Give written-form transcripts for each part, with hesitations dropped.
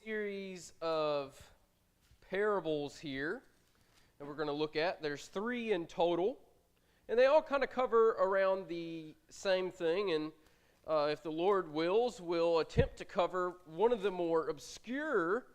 Series of parables here that we're going to look at. There's 3 in total, and they all kind of cover around the same thing. And if the Lord wills, we'll attempt to cover one of the more obscure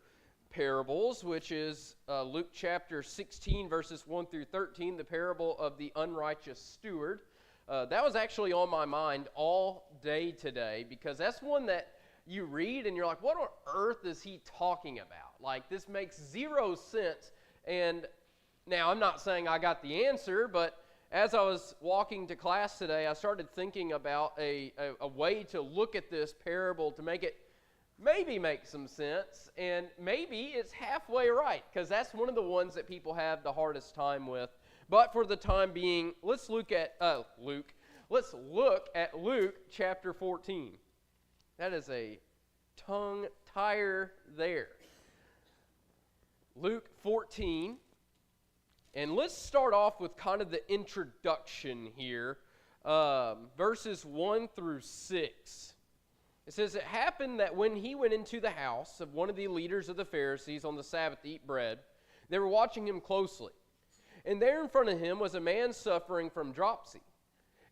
parables, which is Luke chapter 16, verses 1 through 13, the parable of the unrighteous steward. That was actually on my mind all day today, because that's one that you read and you're like, what on earth is he talking about? Like, this makes zero sense. And now I'm not saying I got the answer, but as I was walking to class today, I started thinking about a way to look at this parable to make it maybe make some sense, and maybe it's halfway right, because that's one of the ones that people have the hardest time with. But for the time being, let's look at Luke chapter 14. That is a tongue tire there. Luke 14. And let's start off with kind of the introduction here, verses 1 through 6. It says, "It happened that when he went into the house of one of the leaders of the Pharisees on the Sabbath to eat bread, they were watching him closely. And there in front of him was a man suffering from dropsy.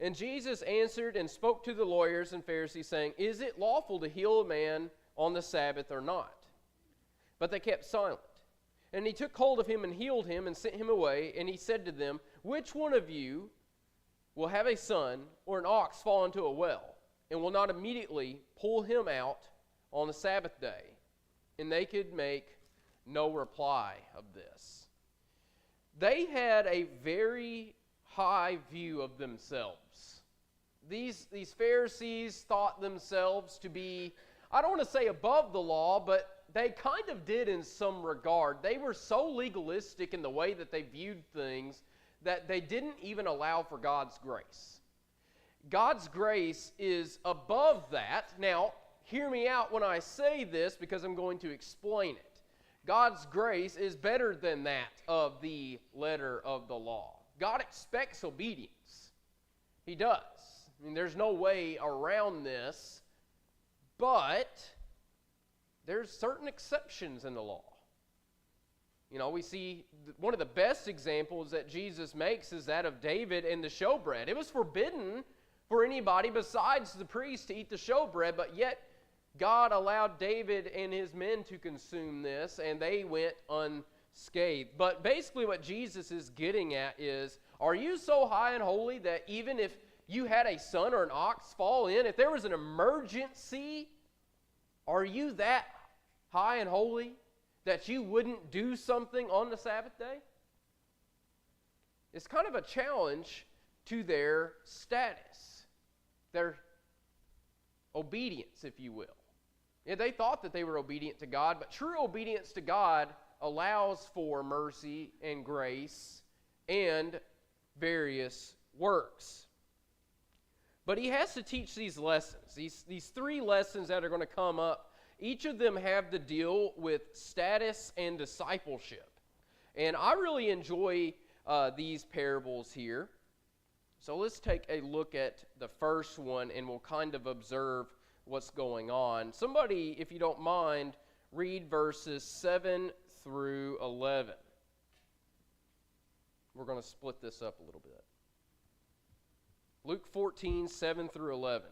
And Jesus answered and spoke to the lawyers and Pharisees, saying, 'Is it lawful to heal a man on the Sabbath or not?' But they kept silent. And he took hold of him and healed him and sent him away. And he said to them, 'Which one of you will have a son or an ox fall into a well, and will not immediately pull him out on the Sabbath day?' And they could make no reply of this." They had a very high view of themselves. These Pharisees thought themselves to be, I don't want to say above the law, but they kind of did in some regard. They were so legalistic in the way that they viewed things that they didn't even allow for God's grace. God's grace is above that. Now, hear me out when I say this, because I'm going to explain it. God's grace is better than that of the letter of the law. God expects obedience. He does. I mean, there's no way around this, but there's certain exceptions in the law. You know, we see one of the best examples that Jesus makes is that of David and the showbread. It was forbidden for anybody besides the priest to eat the showbread, but yet God allowed David and his men to consume this, and they went unscathed. But basically what Jesus is getting at is, are you so high and holy that even if you had a son or an ox fall in, if there was an emergency, are you that high and holy that you wouldn't do something on the Sabbath day? It's kind of a challenge to their status, their obedience, if you will. Yeah, they thought that they were obedient to God, but true obedience to God allows for mercy and grace and various works. But he has to teach these lessons. These 3 lessons that are going to come up, each of them have to deal with status and discipleship. And I really enjoy these parables here. So let's take a look at the first one, and we'll kind of observe what's going on. Somebody, if you don't mind, read verses 7 through 11. We're going to split this up a little bit. Luke 14, 7 through 11.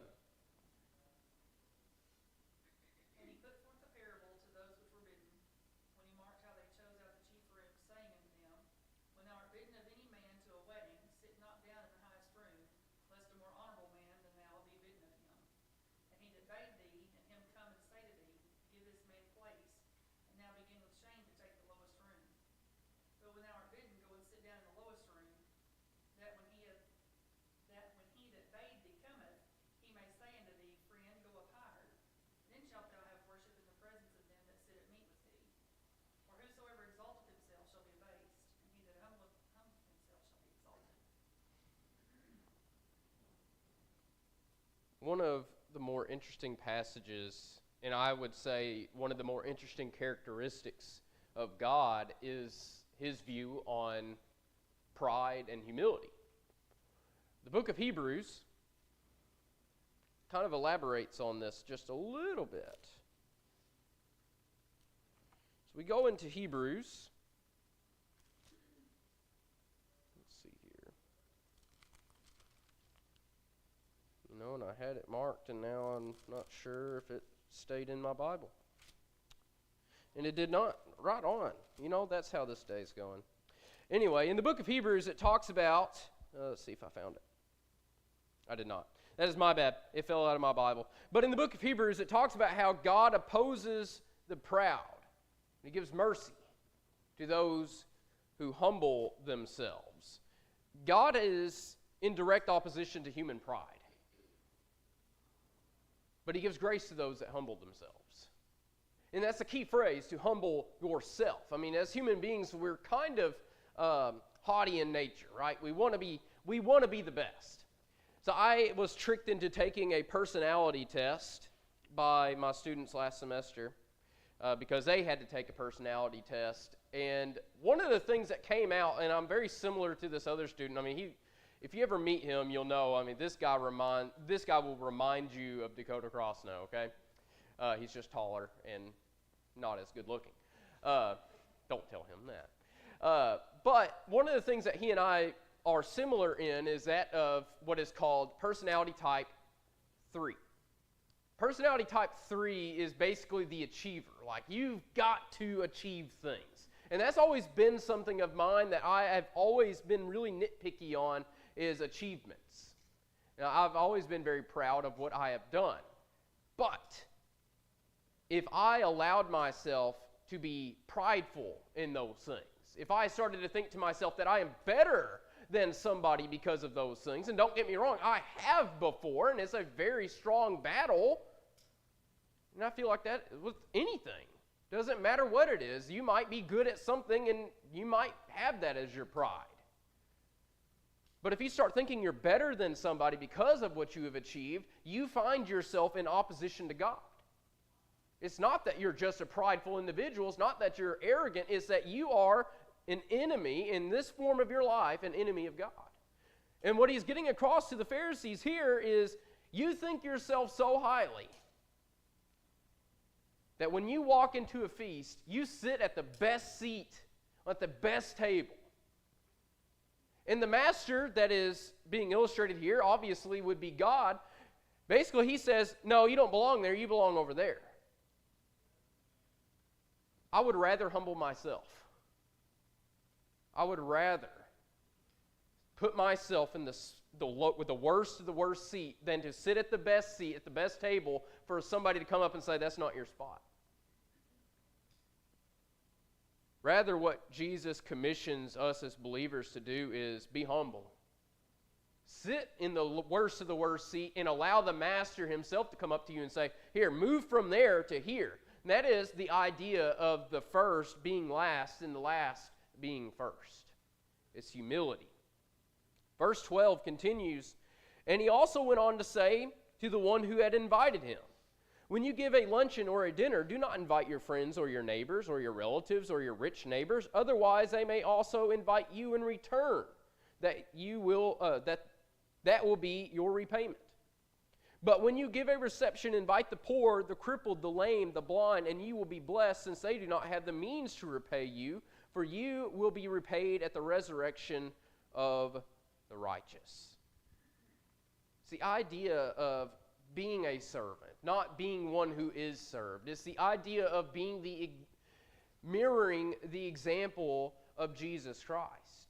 One of the more interesting passages, and I would say one of the more interesting characteristics of God, is his view on pride and humility. The book of Hebrews kind of elaborates on this just a little bit. So we go into Hebrews. Let's see here. And I had it marked, and now I'm not sure if it stayed in my Bible. And it did not. Right on. That's how this day's going. Anyway, in the book of Hebrews, it talks about, let's see if I found it. I did not. That is my bad. It fell out of my Bible. But in the book of Hebrews, it talks about how God opposes the proud. He gives mercy to those who humble themselves. God is in direct opposition to human pride. But he gives grace to those that humble themselves. And that's the key phrase, to humble yourself. I mean, as human beings, we're kind of haughty in nature, right? We want to be the best. So I was tricked into taking a personality test by my students last semester because they had to take a personality test. And one of the things that came out, and I'm very similar to this other student. I mean, if you ever meet him, you'll know. I mean, this guy will remind you of Dakota Crossnow. Okay, he's just taller and not as good looking. Don't tell him that. But one of the things that he and I are similar in is that of what is called personality type 3. Personality type 3 is basically the achiever. Like, you've got to achieve things. And that's always been something of mine that I have always been really nitpicky on, is achievements. Now, I've always been very proud of what I have done. But if I allowed myself to be prideful in those things, if I started to think to myself that I am better than somebody because of those things, and don't get me wrong, I have before, and it's a very strong battle, and I feel like that with anything. Doesn't matter what it is. You might be good at something, and you might have that as your pride. But if you start thinking you're better than somebody because of what you have achieved, you find yourself in opposition to God. It's not that you're just a prideful individual. It's not that you're arrogant. It's that you are an enemy in this form of your life, an enemy of God. And what he's getting across to the Pharisees here is, you think yourself so highly that when you walk into a feast, you sit at the best seat, at the best table. And the master that is being illustrated here obviously would be God. Basically, he says, no, you don't belong there, you belong over there. I would rather humble myself. I would rather put myself in with the worst of the worst seat than to sit at the best seat, at the best table, for somebody to come up and say, that's not your spot. Rather, what Jesus commissions us as believers to do is be humble. Sit in the worst of the worst seat and allow the master himself to come up to you and say, here, move from there to here. And that is the idea of the first being last and the last being first. It's humility. Verse 12 continues, and he also went on to say to the one who had invited him, when you give a luncheon or a dinner, do not invite your friends or your neighbors or your relatives or your rich neighbors. Otherwise, they may also invite you in return. That will be your repayment. But when you give a reception, invite the poor, the crippled, the lame, the blind, and you will be blessed, since they do not have the means to repay you, for you will be repaid at the resurrection of the righteous. It's the idea of being a servant, not being one who is served. It's the idea of being mirroring the example of Jesus Christ.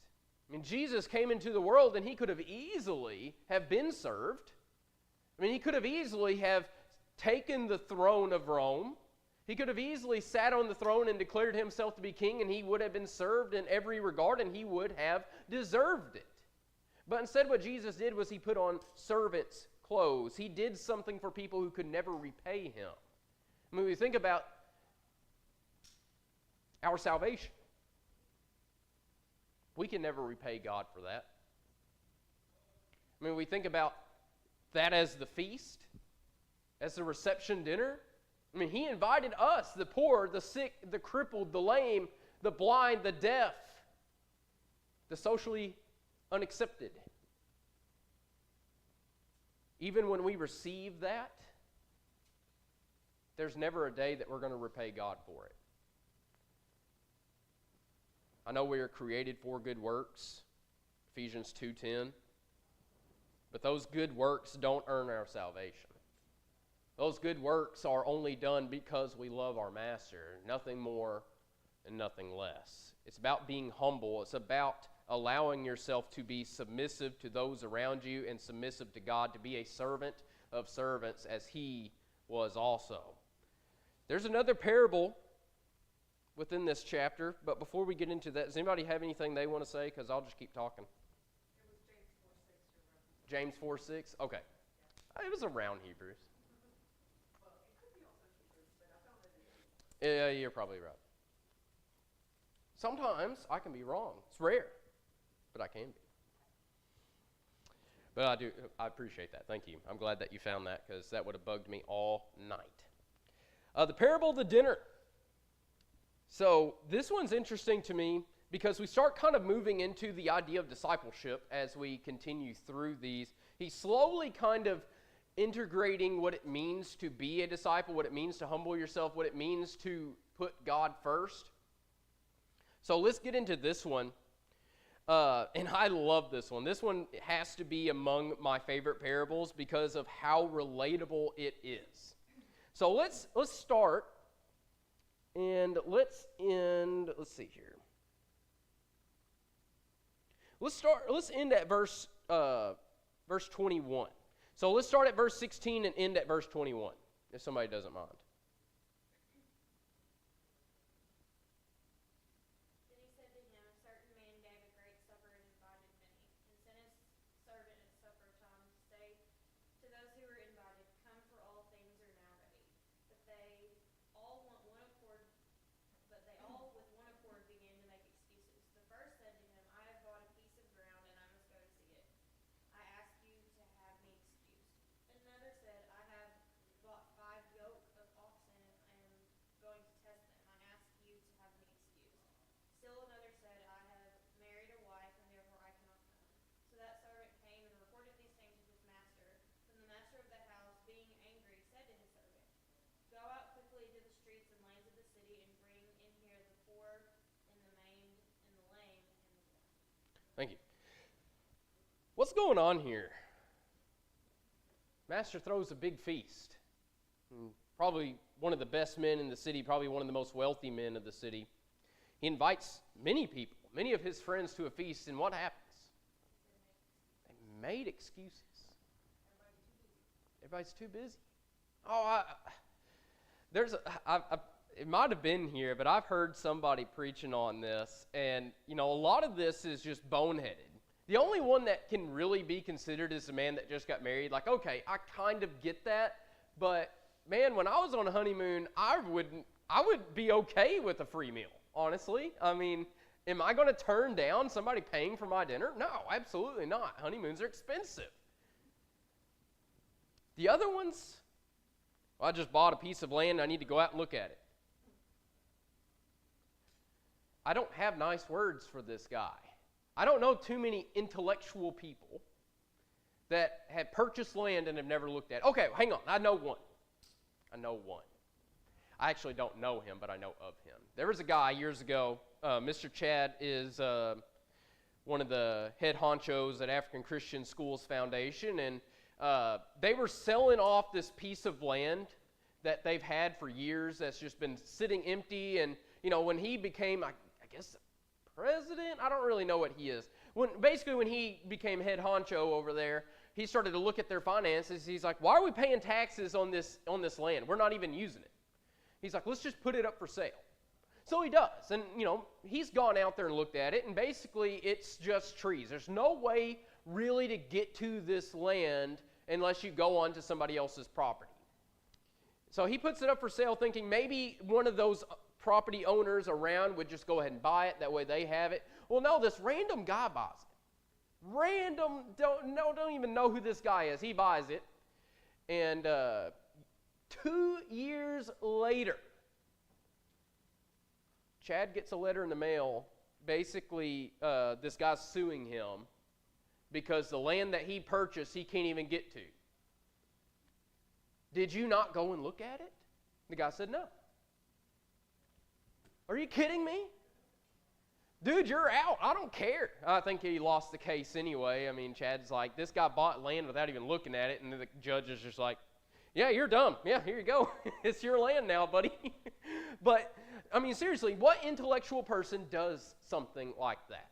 I mean, Jesus came into the world and he could have easily have been served. I mean, he could have easily have taken the throne of Rome. He could have easily sat on the throne and declared himself to be king, and he would have been served in every regard, and he would have deserved it. But instead what Jesus did was he put on servant's clothes. He did something for people who could never repay him. I mean, we think about our salvation. We can never repay God for that. I mean, we think about that as the feast, as the reception dinner. I mean, he invited us, the poor, the sick, the crippled, the lame, the blind, the deaf, the socially unaccepted. Even when we receive that, there's never a day that we're going to repay God for it. I know we are created for good works, Ephesians 2:10. But those good works don't earn our salvation. Those good works are only done because we love our Master, nothing more and nothing less. It's about being humble. It's about allowing yourself to be submissive to those around you and submissive to God, to be a servant of servants as He was also. There's another parable within this chapter, but before we get into that, does anybody have anything they want to say? Because I'll just keep talking. It was James 4:6. James 4:6? Okay. It was around Hebrews. Well, it could be also Hebrews, but I found it in Yeah, you're probably right. Sometimes I can be wrong. It's rare, but I can be. But I appreciate that. Thank you. I'm glad that you found that, because that would have bugged me all night. The parable of the dinner. So this one's interesting to me because we start kind of moving into the idea of discipleship as we continue through these. He's slowly kind of integrating what it means to be a disciple, what it means to humble yourself, what it means to put God first. So let's get into this one. And I love this one. This one has to be among my favorite parables because of how relatable it is. So let's start, and let's end. Let's see here. Let's end at verse 21. So let's start at verse 16 and end at verse 21, if somebody doesn't mind. Thank you. What's going on here? Master throws a big feast. Probably one of the best men in the city, probably one of the most wealthy men of the city. He invites many people, many of his friends, to a feast, and what happens? They made excuses. Everybody's too busy. It might have been here, but I've heard somebody preaching on this, and a lot of this is just boneheaded. The only one that can really be considered is the man that just got married. Like, okay, I kind of get that, but man, when I was on a honeymoon, I would be okay with a free meal, honestly. I mean, am I going to turn down somebody paying for my dinner? No, absolutely not. Honeymoons are expensive. The other ones, well, I just bought a piece of land, I need to go out and look at it. I don't have nice words for this guy. I don't know too many intellectual people that have purchased land and have never looked at it. Okay, hang on. I know one. I actually don't know him, but I know of him. There was a guy years ago. Mr. Chad is one of the head honchos at African Christian Schools Foundation, and they were selling off this piece of land that they've had for years that's just been sitting empty. And, when he became, I guess, president, I don't really know what he is. When he became head honcho over there, he started to look at their finances. He's like, why are we paying taxes on this land? We're not even using it. He's like, let's just put it up for sale. So he does. And, he's gone out there and looked at it, and basically it's just trees. There's no way really to get to this land unless you go onto somebody else's property. So he puts it up for sale thinking maybe one of those property owners around would just go ahead and buy it. That way they have it. Well, no, this random guy buys it. Don't even know who this guy is. He buys it. And 2 years later, Chad gets a letter in the mail. Basically, this guy's suing him because the land that he purchased, he can't even get to. Did you not go and look at it? The guy said no. Are you kidding me? dude, you're out. I don't care. I think he lost the case anyway. I mean, Chad's like, this guy bought land without even looking at it, and the judge is just like, yeah, you're dumb. Yeah, here you go. It's your land now, buddy. But, I mean, seriously, what intellectual person does something like that?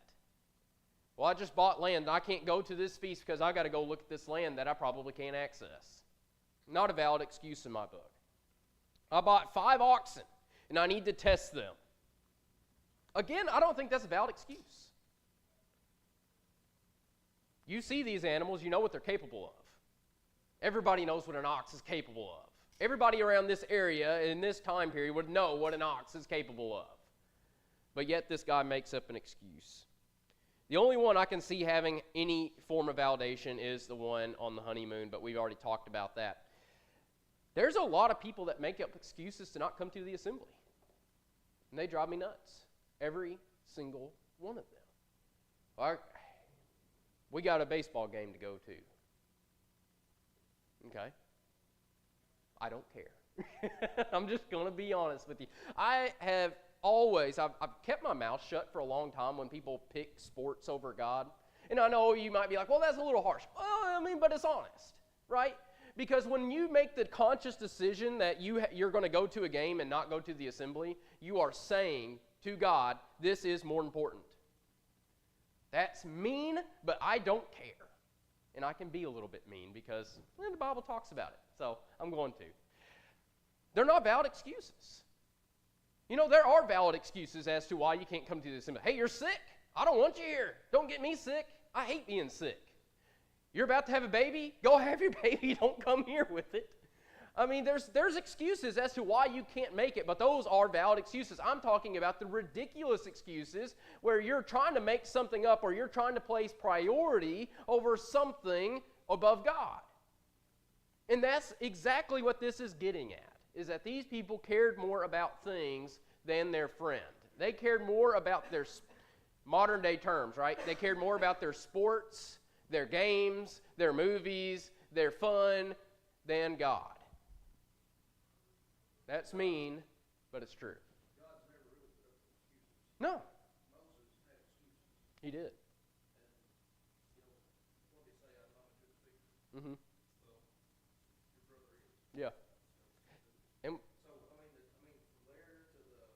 Well, I just bought land. I can't go to this feast because I got to go look at this land that I probably can't access. Not a valid excuse in my book. I bought 5 oxen, and I need to test them. Again, I don't think that's a valid excuse. You see these animals, you know what they're capable of. Everybody knows what an ox is capable of. Everybody around this area in this time period would know what an ox is capable of. But yet this guy makes up an excuse. The only one I can see having any form of validation is the one on the honeymoon, but we've already talked about that. There's a lot of people that make up excuses to not come to the assembly. And they drive me nuts. Every single one of them. We got a baseball game to go to. Okay? I don't care. I'm just going to be honest with you. I have always, I've kept my mouth shut for a long time when people pick sports over God. And I know you might be like, well, that's a little harsh. Well, I mean, but it's honest, right? Because when you make the conscious decision that you're going to go to a game and not go to the assembly, you are saying to God, this is more important. That's mean, but I don't care. And I can be a little bit mean because the Bible talks about it. So I'm going to. They're not valid excuses. You know, there are valid excuses as to why you can't come to the assembly. Hey, you're sick. I don't want you here. Don't get me sick. I hate being sick. You're about to have a baby? Go have your baby. Don't come here with it. I mean, there's excuses as to why you can't make it, but those are valid excuses. I'm talking about the ridiculous excuses where you're trying to make something up or you're trying to place priority over something above God. And that's exactly what this is getting at, is that these people cared more about things than their friend. They cared more about their modern day terms, right? They cared more about their sports, their games, their movies, their fun than God. That's mean, but it's true. God's never really put up with excuses. No, Moses had excuses. he did. What did he say? I'm not a good speaker. Mm-hmm. Well, your brother is. Yeah. And So, from there to the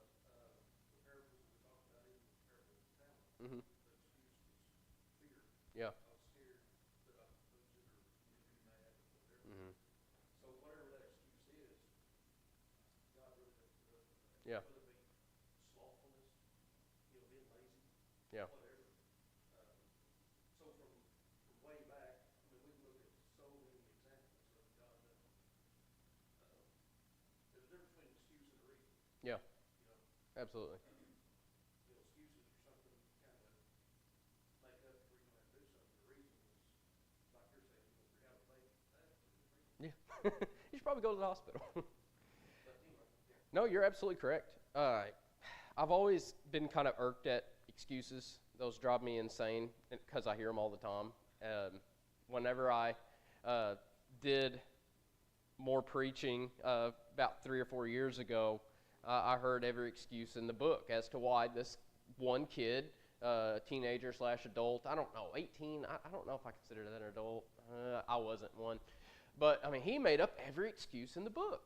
parables that we talked about, even the parable of the talent, mm-hmm. the excuse was fear. Yeah. I was scared that I would lose it or you'd be mad or whatever. Mm-hmm. So, whatever that excuse is, God really has to put up with that. Yeah. Whether it be slothfulness, being lazy, Yeah. whatever. So, from way back, we can look at so many examples of God that there's a difference between excuse and a reason. Yeah. You know, Absolutely. excuses are something you kind of make up for you might do something. The reason is, like you're saying, you're out of faith. That's a good reason. Yeah. You should probably go to the hospital. But anyway, yeah. No, you're absolutely correct. I've always been kind of irked at excuses. Those drive me insane because I hear them all the time. Whenever I did more preaching about 3 or 4 years ago, I heard every excuse in the book as to why this one kid, teenager / adult, I don't know, 18, I don't know if I consider that an adult. I wasn't one. But, I mean, he made up every excuse in the book.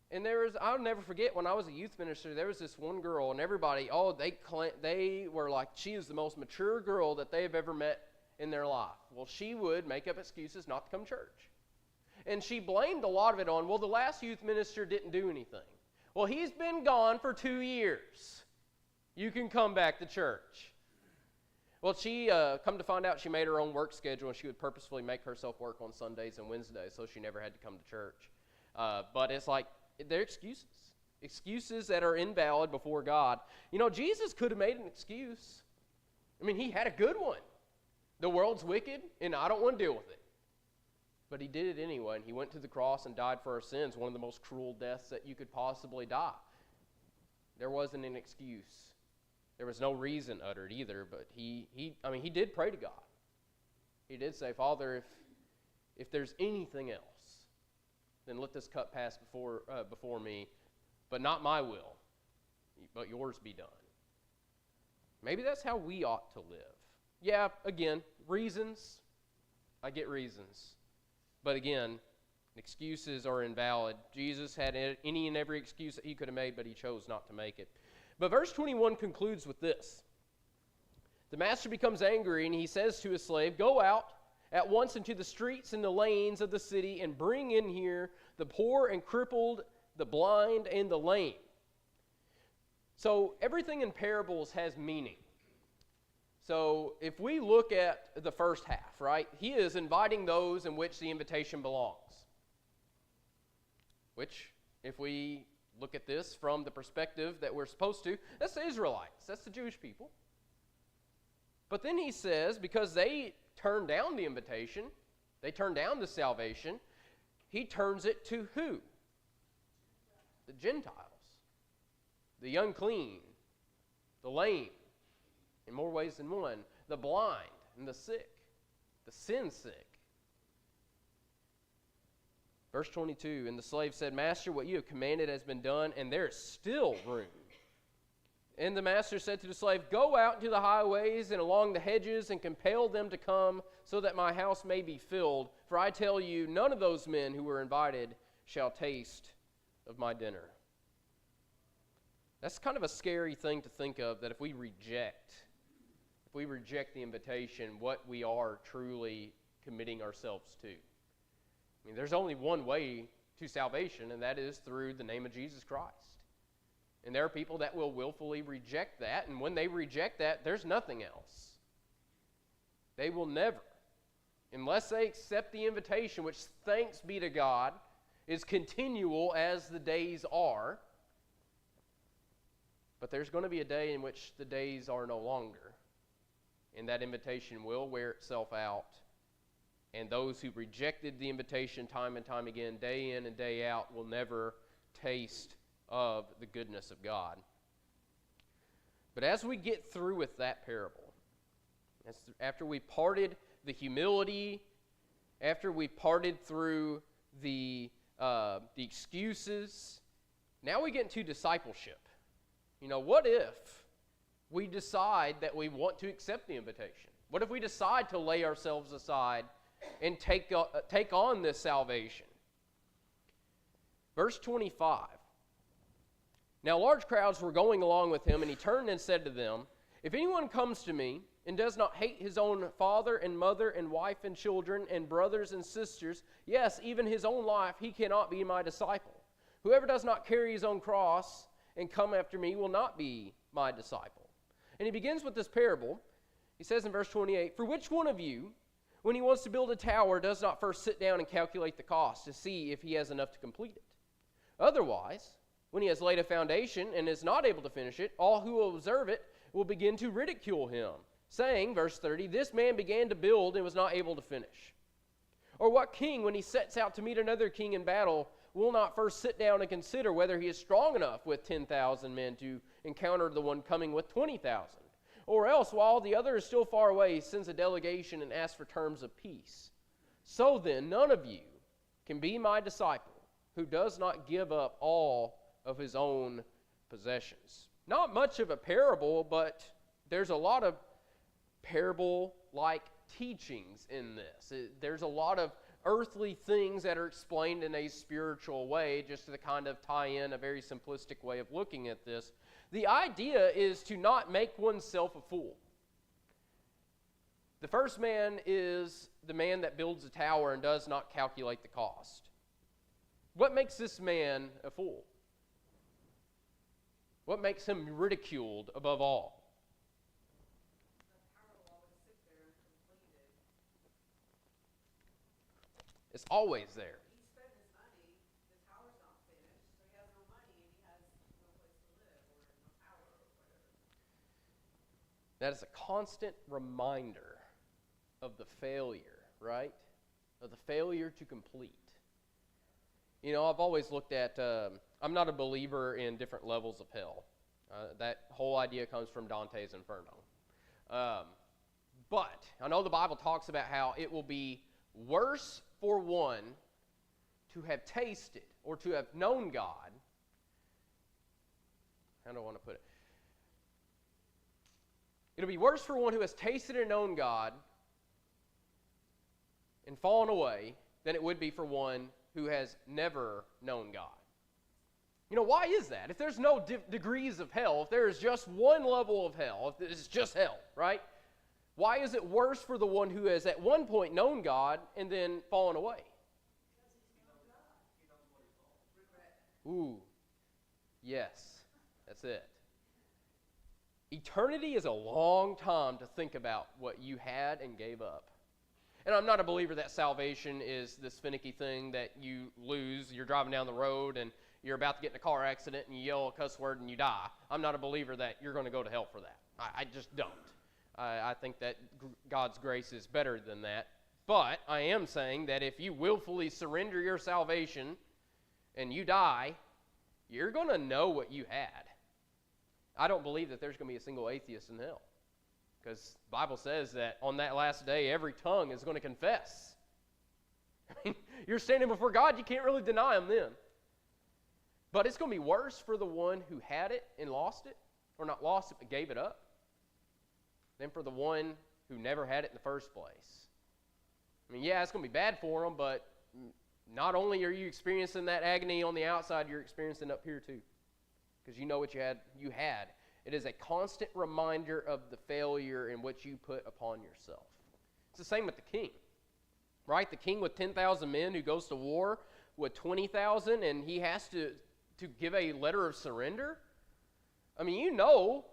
And I'll never forget, when I was a youth minister, there was this one girl, and everybody, they were like, she is the most mature girl that they've ever met in their life. Well, she would make up excuses not to come to church. And she blamed a lot of it on, well, the last youth minister didn't do anything. Well, he's been gone for 2 years. You can come back to church. Well, she, come to find out, she made her own work schedule, and she would purposefully make herself work on Sundays and Wednesdays, so she never had to come to church. But it's like, they're excuses that are invalid before God. You know, Jesus could have made an excuse. I mean, he had a good one. The world's wicked, and I don't want to deal with it. But he did it anyway, and he went to the cross and died for our sins, one of the most cruel deaths that you could possibly die. There wasn't an excuse. There was no reason uttered either, but he did pray to God. He did say, Father, if there's anything else, then let this cup pass before me, but not my will, but yours be done. Maybe that's how we ought to live. Yeah, again, reasons. I get reasons. But again, excuses are invalid. Jesus had any and every excuse that he could have made, but he chose not to make it. But verse 21 concludes with this. The master becomes angry, and he says to his slave, "Go out at once into the streets and the lanes of the city, and bring in here the poor and crippled, the blind and the lame." So everything in parables has meaning. So if we look at the first half, right, he is inviting those in which the invitation belongs. Which, if we look at this from the perspective that we're supposed to, that's the Israelites, that's the Jewish people. But then he says, because they turned down the invitation, they turned down the salvation, he turns it to who? The Gentiles. The unclean, the lame, in more ways than one, the blind and the sick, the sin sick. Verse 22, and the slave said, "Master, what you have commanded has been done, and there is still room." And the master said to the slave, "Go out into the highways and along the hedges and compel them to come so that my house may be filled. For I tell you, none of those men who were invited shall taste of my dinner." That's kind of a scary thing to think of, that if we reject the invitation, what we are truly committing ourselves to. I mean, there's only one way to salvation, and that is through the name of Jesus Christ. And there are people that will willfully reject that, and when they reject that, there's nothing else. They will never, unless they accept the invitation, which, thanks be to God, is continual as the days are. But there's going to be a day in which the days are no longer, and that invitation will wear itself out. And those who rejected the invitation time and time again, day in and day out, will never taste of the goodness of God. But as we get through with that parable, after we parted the humility, after we parted through the excuses, now we get into discipleship. You know, what if we decide that we want to accept the invitation? What if we decide to lay ourselves aside and take on this salvation? Verse 25. Now large crowds were going along with him, and he turned and said to them, "If anyone comes to me and does not hate his own father and mother and wife and children and brothers and sisters, yes, even his own life, he cannot be my disciple. Whoever does not carry his own cross and come after me will not be my disciple." And he begins with this parable. He says in verse 28, "For which one of you, when he wants to build a tower, does not first sit down and calculate the cost to see if he has enough to complete it? Otherwise, when he has laid a foundation and is not able to finish it, all who will observe it will begin to ridicule him, saying," verse 30, "This man began to build and was not able to finish. Or what king, when he sets out to meet another king in battle, will not first sit down and consider whether he is strong enough with 10,000 men to encounter the one coming with 20,000? Or else, while the other is still far away, he sends a delegation and asks for terms of peace. So then, none of you can be my disciple who does not give up all of his own possessions." Not much of a parable, but there's a lot of parable-like teachings in this. There's a lot of earthly things that are explained in a spiritual way, just to kind of tie in a very simplistic way of looking at this. The idea is to not make oneself a fool. The first man is the man that builds a tower and does not calculate the cost. What makes this man a fool? What makes him ridiculed above all? It's always there. He spent his money, the tower's not finished, so he has no money and he has no place to live or no power or whatever. That is a constant reminder of the failure, right? Of the failure to complete. You know, I've always looked at, I'm not a believer in different levels of hell. That whole idea comes from Dante's Inferno. But I know the Bible talks about how it will be worse for one to have tasted or to have known God. How do I want to put it? It'll be worse for one who has tasted and known God and fallen away than it would be for one who has never known God. You know, why is that? If there's no degrees of hell, if there is just one level of hell, if it's just hell, right? Why is it worse for the one who has at one point known God and then fallen away? Ooh, yes, that's it. Eternity is a long time to think about what you had and gave up. And I'm not a believer that salvation is this finicky thing that you lose. You're driving down the road and you're about to get in a car accident and you yell a cuss word and you die. I'm not a believer that you're going to go to hell for that. I just don't. I think that God's grace is better than that. But I am saying that if you willfully surrender your salvation and you die, you're going to know what you had. I don't believe that there's going to be a single atheist in hell. Because the Bible says that on that last day, every tongue is going to confess. I mean, you're standing before God, you can't really deny him then. But it's going to be worse for the one who had it and lost it, or not lost it but gave it up, than for the one who never had it in the first place. I mean, yeah, it's going to be bad for them, but not only are you experiencing that agony on the outside, you're experiencing it up here too. Because you know what you had. It is a constant reminder of the failure in which you put upon yourself. It's the same with the king, right? The king with 10,000 men who goes to war with 20,000 and he has to give a letter of surrender. I mean, you know,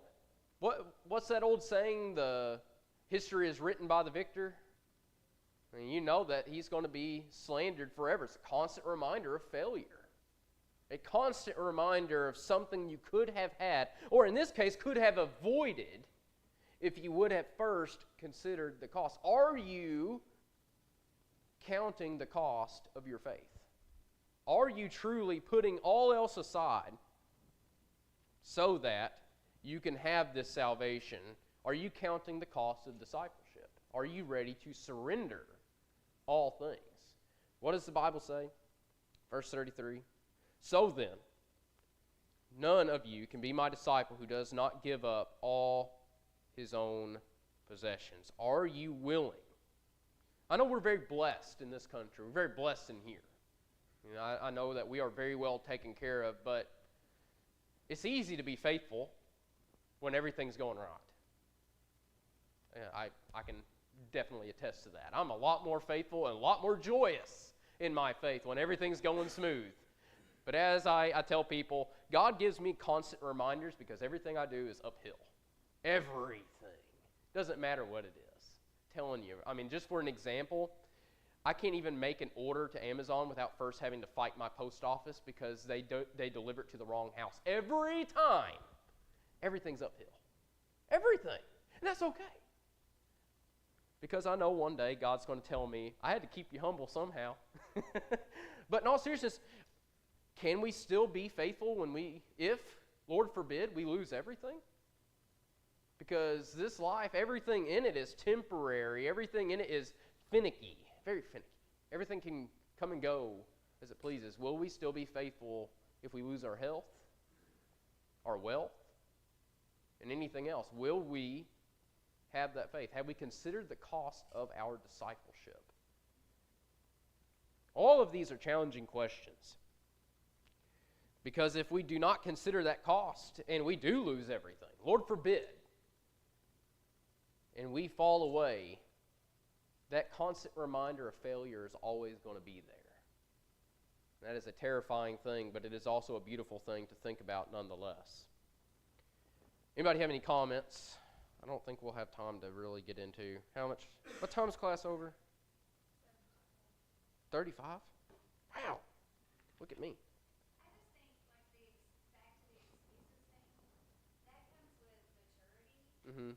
what's that old saying? The history is written by the victor. I mean, you know that he's going to be slandered forever. It's a constant reminder of failure. A constant reminder of something you could have had, or in this case, could have avoided if you would have first considered the cost. Are you counting the cost of your faith? Are you truly putting all else aside so that you can have this salvation? Are you counting the cost of discipleship? Are you ready to surrender all things? What does the Bible say? Verse 33. So then, none of you can be my disciple who does not give up all his own possessions. Are you willing? I know we're very blessed in this country. We're very blessed in here. You know, I know that we are very well taken care of, but it's easy to be faithful when everything's going right. I can definitely attest to that. I'm a lot more faithful and a lot more joyous in my faith when everything's going smooth. But as I tell people, God gives me constant reminders because everything I do is uphill. Everything. Doesn't matter what it is. I'm telling you. I mean, just for an example, I can't even make an order to Amazon without first having to fight my post office because they deliver it to the wrong house. Every time. Everything's uphill. Everything. And that's okay. Because I know one day God's going to tell me, I had to keep you humble somehow. But in all seriousness, can we still be faithful if, Lord forbid, we lose everything? Because this life, everything in it is temporary. Everything in it is finicky, very finicky. Everything can come and go as it pleases. Will we still be faithful if we lose our health, our wealth, and anything else? Will we have that faith? Have we considered the cost of our discipleship? All of these are challenging questions. Because if we do not consider that cost, and we do lose everything, Lord forbid, and we fall away, that constant reminder of failure is always going to be there. That is a terrifying thing, but it is also a beautiful thing to think about nonetheless. Anybody have any comments? I don't think we'll have time to really get into what time is class over? 35? Wow. Look at me. Mm-hmm. And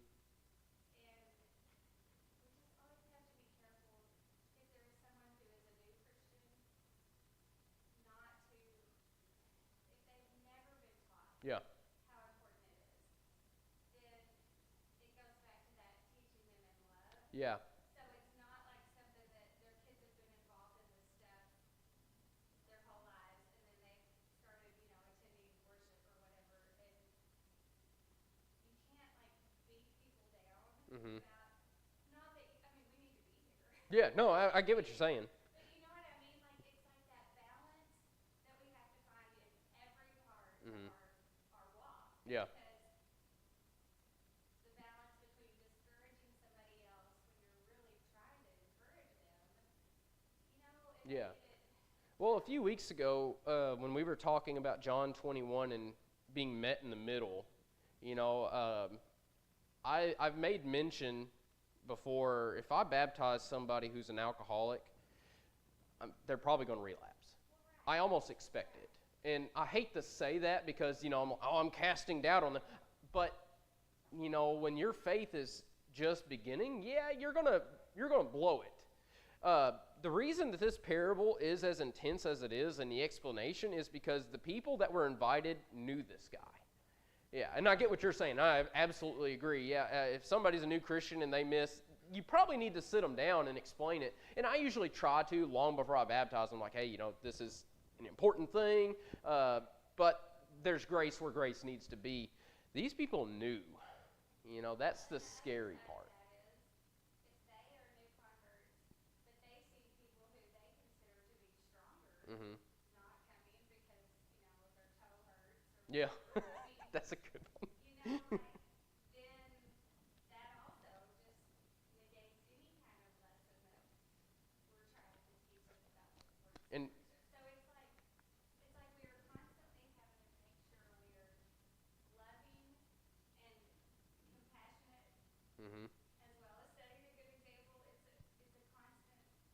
we just always have to be careful if there is someone who is a new Christian, not to, if they've never been taught Yeah. how important it is, then it goes back to that teaching them in love. Yeah. So it's not like something that their kids have been involved in this stuff their whole lives, and then they've started, attending worship or whatever, and you can't, beat people down Mhm. about, not that, I mean, we need to be here. Yeah, no, I get what you're saying. But you know what I mean? Like, it's like that balance that we have to find in every part Mhm. of our walk. Yeah. Because the balance between discouraging somebody else when you're really trying to encourage them, Yeah. Well, a few weeks ago, when we were talking about John 21 and being met in the middle, you know, I've made mention before, if I baptize somebody who's an alcoholic, they're probably going to relapse. I almost expect it. And I hate to say that because, you know, I'm casting doubt on them. But, you know, when your faith is just beginning, yeah, you're gonna blow it. The reason that this parable is as intense as it is, and the explanation is because the people that were invited knew this guy. Yeah, and I get what you're saying. I absolutely agree. Yeah, if somebody's a new Christian and they miss, you probably need to sit them down and explain it. And I usually try to long before I baptize them, like, hey, you know, this is an important thing, but there's grace where grace needs to be. These people knew. You know, that's the scary part. if they are new converts, but they see people who they consider to be stronger Mm-hmm. not coming because, their toe hurts or Yeah, whatever. I mean, that's a good one. like, then that also just negates any kind of lesson that we're trying to teach them about towards And Scripture. So it's like we are constantly having to make sure we are loving and compassionate mm-hmm. as well as setting a good example. It's a constant thing.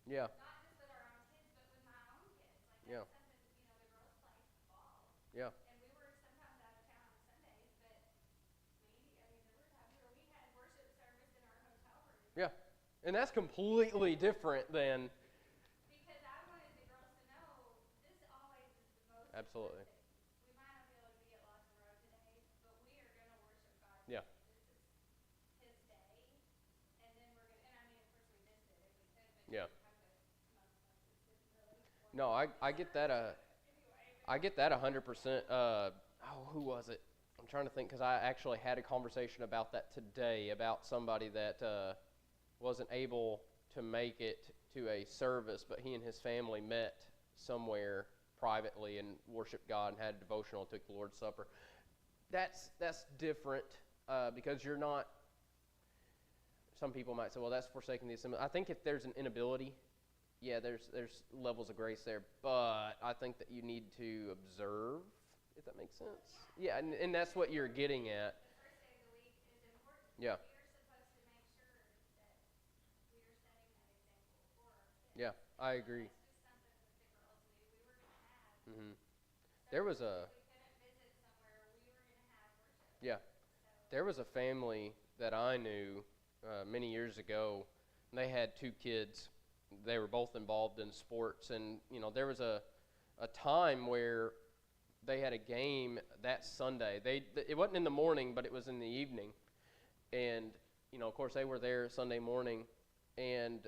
Yeah, Not just with our own kids, but with my own kids. Like yeah, that's something, the girls play ball. yeah, And we were sometimes out of town on Sundays, but there were times where we had worship service in our hotel room. yeah. And that's completely different than Because I wanted the girls to know this always is the most absolutely. important thing. We might not be able to be at Lawson Road today, but we are going to worship God. Yeah. This is His day, and then we're going to. And I mean, of course, we missed it if we could, but Yeah. most of us didn't really. No, I get that. I get that 100%. Who was it? I'm trying to think because I actually had a conversation about that today about somebody that wasn't able to make it to a service, but he and his family met somewhere privately and worshiped God and had a devotional and took the Lord's Supper. That's different because you're not. Some people might say, well, that's forsaking the assembly. I think if there's an inability, yeah, there's levels of grace there, but I think that you need to observe, if that makes sense. Yeah, and that's what you're getting at. The first day of the week is important. Yeah. We are supposed to make sure that we are setting that example for our kids. Yeah, I agree. That's just something that the girls knew. We were going to have. Hmm. There was If we couldn't visit somewhere, we were going to have worship. Yeah, there was a family that I knew many years ago. And they had two kids. They were both involved in sports, and there was a time where they had a game that Sunday. It wasn't in the morning, but it was in the evening, and of course they were there Sunday morning, and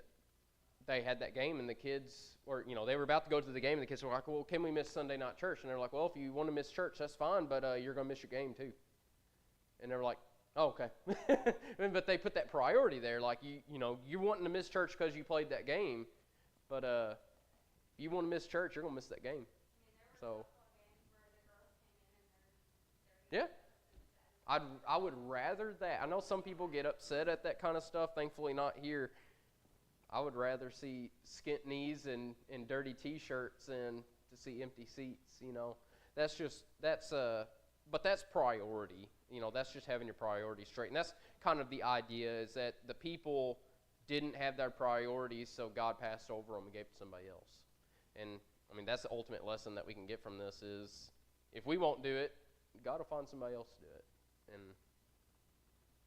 they had that game, and the kids were they were about to go to the game, and the kids were like, well, can we miss Sunday night church? And they're like, well, if you want to miss church, that's fine, but you're going to miss your game too. And they were like, oh, okay. But they put that priority there, like you're wanting to miss church because you played that game, but if you want to miss church, you're going to miss that game. So yeah, I would rather that. I know some people get upset at that kind of stuff. Thankfully, not here. I would rather see skint knees and dirty T-shirts than to see empty seats. But that's priority. That's just having your priorities straight. And that's kind of the idea, is that the people didn't have their priorities, so God passed over them and gave it to somebody else. And, that's the ultimate lesson that we can get from this is if we won't do it, God will find somebody else to do it. And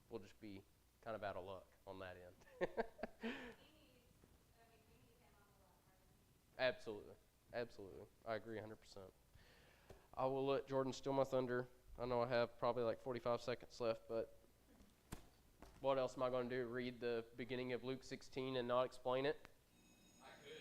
we'll just be kind of out of luck on that end. Absolutely. Absolutely. I agree 100%. I will let Jordan steal my thunder. I know I have probably like 45 seconds left, but what else am I going to do? Read the beginning of Luke 16 and not explain it?